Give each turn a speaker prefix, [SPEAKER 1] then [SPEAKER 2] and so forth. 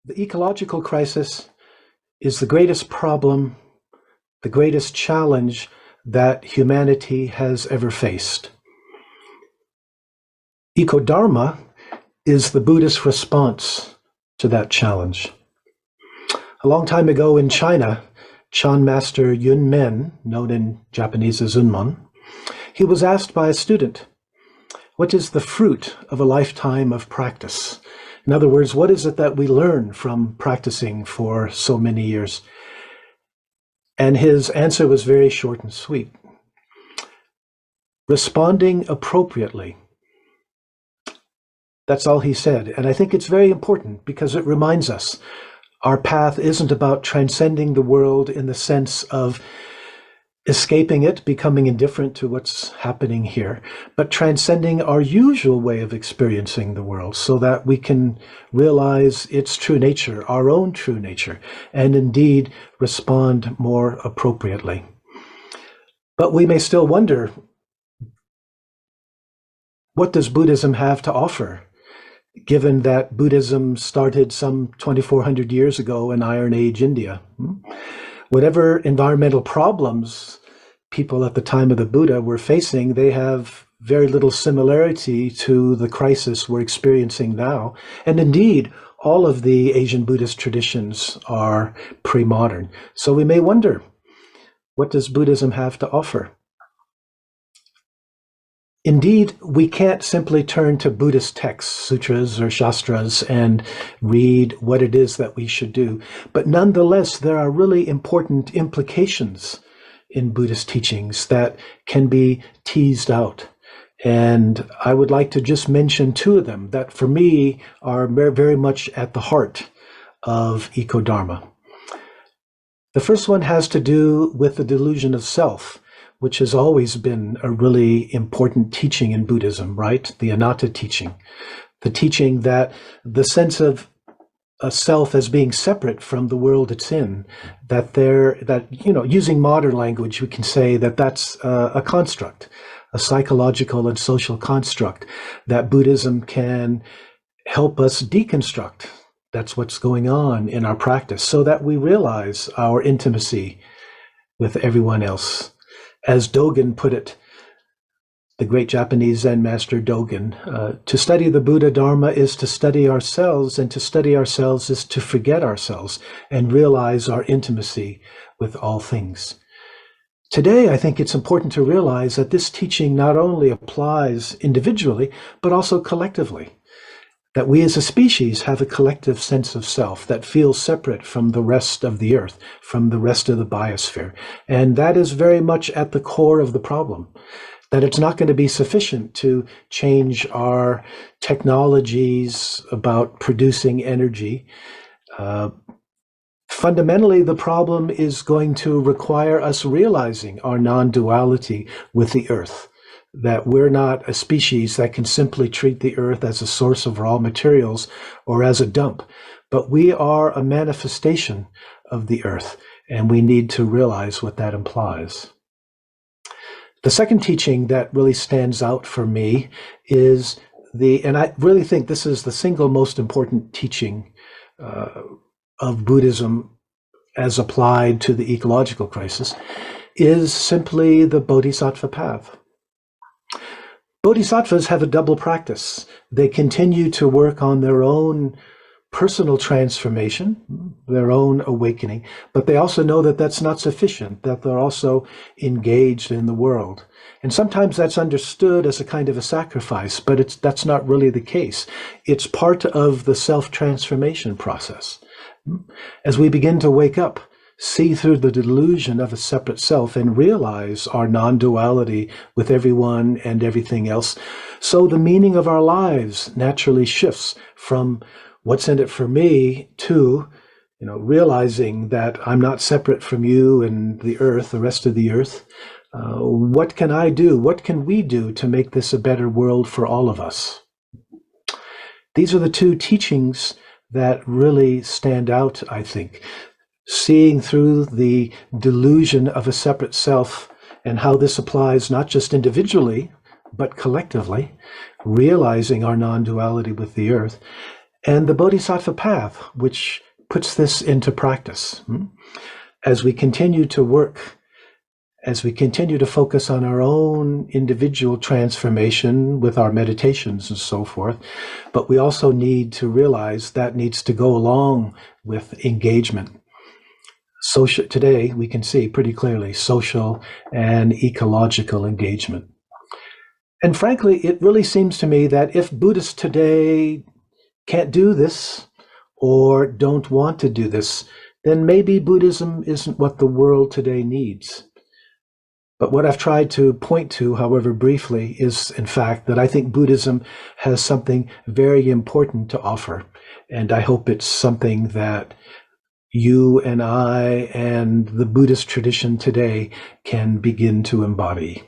[SPEAKER 1] The ecological crisis is the greatest problem, the greatest challenge that humanity has ever faced. Eco-dharma is the Buddhist response to that challenge. A long time ago in China, Chan Master Yun Men, known in Japanese as Unmon, he was asked by a student, what is the fruit of a lifetime of practice? In other words, what is it that we learn from practicing for so many years? And his answer was very short and sweet. Responding appropriately. That's all he said. And I think it's very important because it reminds us our path isn't about transcending the world in the sense of escaping it, becoming indifferent to what's happening here, but transcending our usual way of experiencing the world so that we can realize its true nature, our own true nature, and indeed respond more appropriately. But we may still wonder, what does Buddhism have to offer? Given that Buddhism started some 2,400 years ago in Iron Age India. Whatever environmental problems people at the time of the Buddha were facing, they have very little similarity to the crisis we're experiencing now. And indeed, all of the Asian Buddhist traditions are pre-modern. So we may wonder, what does Buddhism have to offer? Indeed, we can't simply turn to Buddhist texts, sutras or shastras, and read what it is that we should do. But nonetheless, there are really important implications in Buddhist teachings that can be teased out. And I would like to just mention two of them that for me are very much at the heart of Eco-dharma. The first one has to do with the delusion of self, which has always been a really important teaching in Buddhism, right? The anatta teaching. The teaching that the sense of a self as being separate from the world it's in, using modern language, we can say that that's a construct, a psychological and social construct that Buddhism can help us deconstruct. That's what's going on in our practice so that we realize our intimacy with everyone else. As Dogen put it, the great Japanese Zen master Dogen, to study the Buddha Dharma is to study ourselves, and to study ourselves is to forget ourselves and realize our intimacy with all things. Today, I think it's important to realize that this teaching not only applies individually, but also collectively. That we as a species have a collective sense of self that feels separate from the rest of the earth, from the rest of the biosphere. And that is very much at the core of the problem. That it's not going to be sufficient to change our technologies about producing energy. Fundamentally, the problem is going to require us realizing our non-duality with the earth. That we're not a species that can simply treat the earth as a source of raw materials or as a dump, but we are a manifestation of the earth, and we need to realize what that implies. The second teaching that really stands out for me is and I really think this is the single most important teaching of Buddhism as applied to the ecological crisis, is simply the Bodhisattva path. Bodhisattvas have a double practice. They continue to work on their own personal transformation, their own awakening, but they also know that that's not sufficient, that they're also engaged in the world. And sometimes that's understood as a kind of a sacrifice, but that's not really the case. It's part of the self-transformation process. As we begin to wake up, see through the delusion of a separate self and realize our non-duality with everyone and everything else. So the meaning of our lives naturally shifts from what's in it for me to, realizing that I'm not separate from you and the earth, the rest of the earth. What can I do? What can we do to make this a better world for all of us? These are the two teachings that really stand out, I think. Seeing through the delusion of a separate self and how this applies not just individually, but collectively, realizing our non-duality with the earth, and the Bodhisattva path, which puts this into practice. As we continue to work, as we continue to focus on our own individual transformation with our meditations and so forth, but we also need to realize that needs to go along with engagement. Today, we can see pretty clearly social and ecological engagement. And frankly, it really seems to me that if Buddhists today can't do this or don't want to do this, then maybe Buddhism isn't what the world today needs. But what I've tried to point to, however briefly, is in fact that I think Buddhism has something very important to offer. And I hope it's something that you and I and the Buddhist tradition today can begin to embody.